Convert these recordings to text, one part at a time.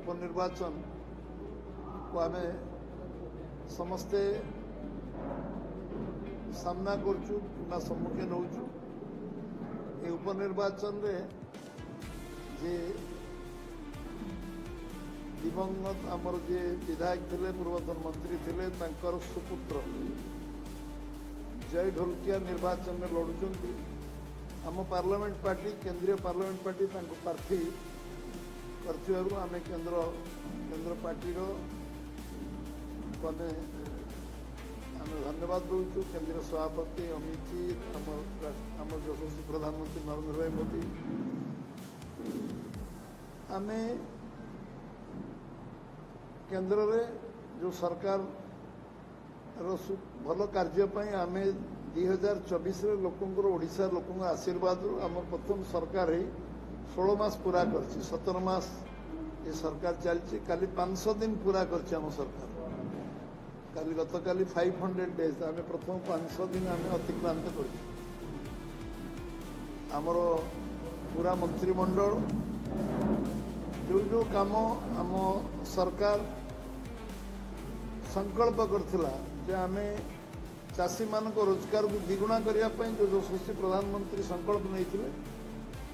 उपनिर्वाचन को आम समस्ते सामना करचु कि सम्मुखीन होचु। ये उपनिर्वाचन रे जे दिवंगत आमर जे विधायक थे पूर्वतन मंत्री थे सुपुत्र जय ढोलकिया निर्वाचन में लड़ुंट आम पार्लियामेंट पार्टी केंद्रीय पार्लियामेंट पार्टी प्रार्थी आम केंद्र पार्टी आम धन्यवाद दूचु केंद्रीय सभापति अमित जी आम यशस्वी प्रधानमंत्री नरेंद्र भाई मोदी आम केंद्र रे जो सरकार भल कार्य आम 2024 लोकंर ओडिशा लोक आशीर्वाद आम प्रथम सरकार 16 मास पूरा कर 17 मास ये सरकार चलती काली 500 दिन पूरा कर सरकार काली गत काली 500 डेज आम प्रथम 500 दिन आम अतिक्रांत कर पूरा मंत्रिमंडल जो जो काम आम सरकार संकल्प करथिला जे आमे चाषी मान रोजगार को द्विगुणा करने जो यशस्वी प्रधानमंत्री संकल्प नहीं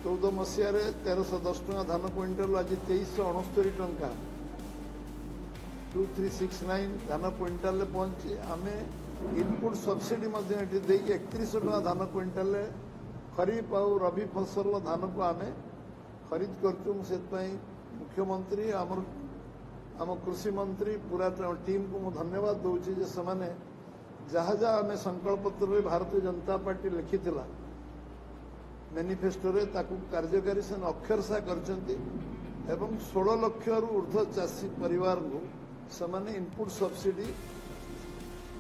14 मसीह 1310 टका धान क्विंटाल आज 2369 टका 2369 धान क्विंटाल पहुंची आम इनपुट सब्सिडी 3100 टका धान क्विंटाल खरीफ और रबी फसल धान को आम खरीद करचु से मुख्यमंत्री आम कृषि मंत्री पूरा टीम को मु धन्यवाद दूची जे समाने जहाँ जहाँ आम संकल्प पत्र भारतीय जनता पार्टी लिखी मैनिफेस्टो रे ताकू कार्यकारी से अक्षरशा करचंती एवं 16 लाख रु ऊर्ध्व चाषी परिवार को समाने इनपुट सब्सिडी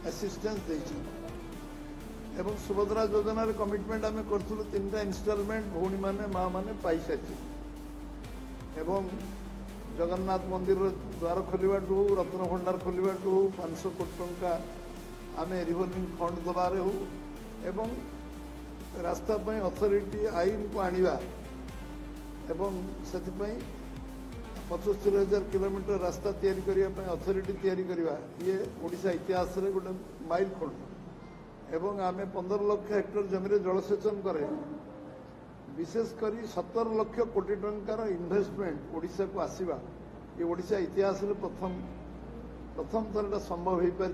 असिस्टेंस देछन एवं सुभद्रा योजना रे कमिटमेंट आम करथुलु 3टा इंस्टॉलमेंट भौणी माने माँ माने पाई साथी एवं जगन्नाथ मंदिर द्वार खोलवा रत्न भंडार खोलवा 500 कोटी टंका आम रिवॉल्विंग फंड दबारे हो एवं रास्ता पई अथॉरिटी आईन को आनिबा एवं सेति पई 75,000 किलोमीटर रास्ता तैयारी करिया पई अथॉरिटी तैयारी करिवा ये ओडिशा इतिहास रे गोटे माइल खोल एवं आम 15 लाख हेक्टर जमीन जलसेचन करे विशेषकर 17 लाख कोटी टंकार इन्वेस्टमेंट ओडिशा को आसीबा ये ओडिशा इतिहास रे प्रथम थर संभव हो पार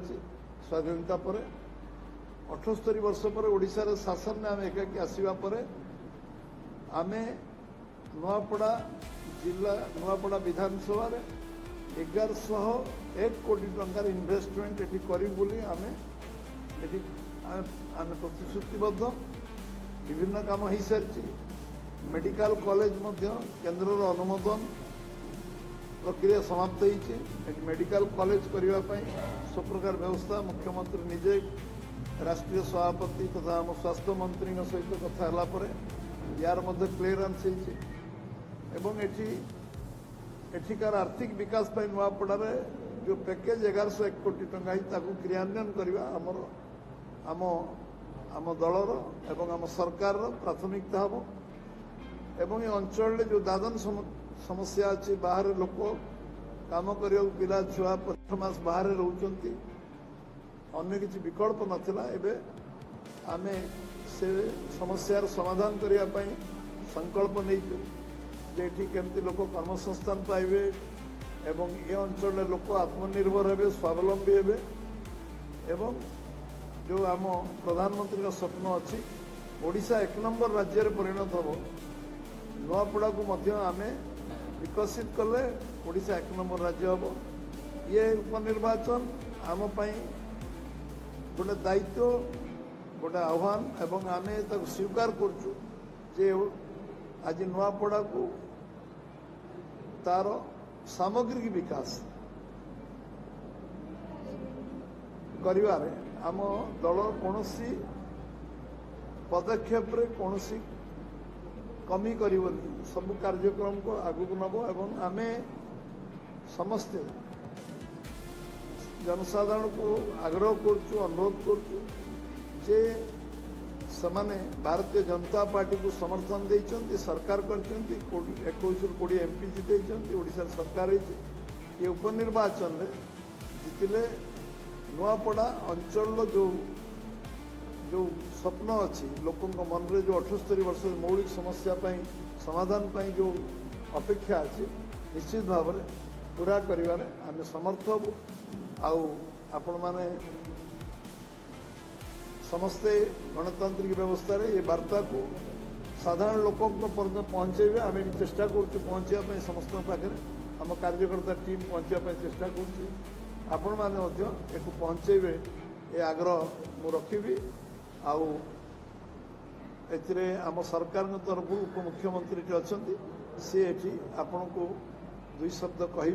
स्वाधीनता पर 78 वर्ष पर ओडिशा रे शासन में आम एकाकी आसीबा पर आम नुआपड़ा जिला नुआपड़ा विधानसभा 1101 कोटी टंकार इन्वेस्टमेंट एटी करी बोली आम प्रतिश्रुतिबद्ध विभिन्न काम हो सारी मेडिकल कॉलेज केंद्र अनुमोदन प्रक्रिया समाप्त होती मेडिकल कॉलेज करने सब प्रकार व्यवस्था मुख्यमंत्री निजे राष्ट्रीय सभापति तथा आम स्वास्थ्य मंत्री सहित कथा यार क्लीयरेंस एठिकार आर्थिक विकास नुआपड़ा जो पैकेज 1101 कोटी टंका क्रियान्वयन करवा आम आम दलर एवं आम सरकार प्राथमिकता हम एवं ये अंचल जो दादन समस्या अच्छी बाहर लोक काम करने पिला छुआ 5 मास बाहर रोचंती अन्य किसी विकल्प नथिला एबे आमे से समस्यार समाधान करने संकल्प नहीं जेठी केमती लोक कर्मसंस्थान पाइबे एवं ये अंचल लोक आत्मनिर्भर हेबे स्वावलंबी हेबे एवं जो आम प्रधानमंत्री का स्वप्न अच्छी ओडिशा 1 नंबर राज्य परिणत हम नुआपड़ा को आम विकसित कले ओडिशा 1 नंबर राज्य हम ये उपनिर्वाचन आम गोटे दायित्व गोटे आह्वान एवं आम स्वीकार करचु जे आज नुआपड़ा को तार सामग्रिक विकास करिवारे आम दल कौन पदक्षेप कौन कमी करबनी सब कार्यक्रम को आगू नब एवं आमे समस्ते जनसाधारण को आग्रह करचु अनुरोध करचु जे समाने भारतीय जनता पार्टी को समर्थन देइचंती सरकार करचंती 21 कोटी एमपी जितेइचंती ओडिशा सरकार ये उपनिर्वाचन में जितिले नुआपड़ा अंचल जो जो स्वप्न अच्छी लोकों मन में जो 78 वर्ष मौलिक समस्या समाधान जो अपेक्षा अच्छी निश्चित भाव में पूरा करिवारे आमे समर्थ हबु आपण माने समस्ते गणतांत्रिक व्यवस्था रे ये वार्ता को साधारण लोकों पहुंचे आम भी चेष्टा कर समस्त पाखे आम कार्यकर्ता टीम पहुंचा चेष्टा कर पहुंचे ये आग्रह मु रखी आम सरकार तरफ उपमुख्यमंत्री अच्छा सी आपण को दुई शब्द कहे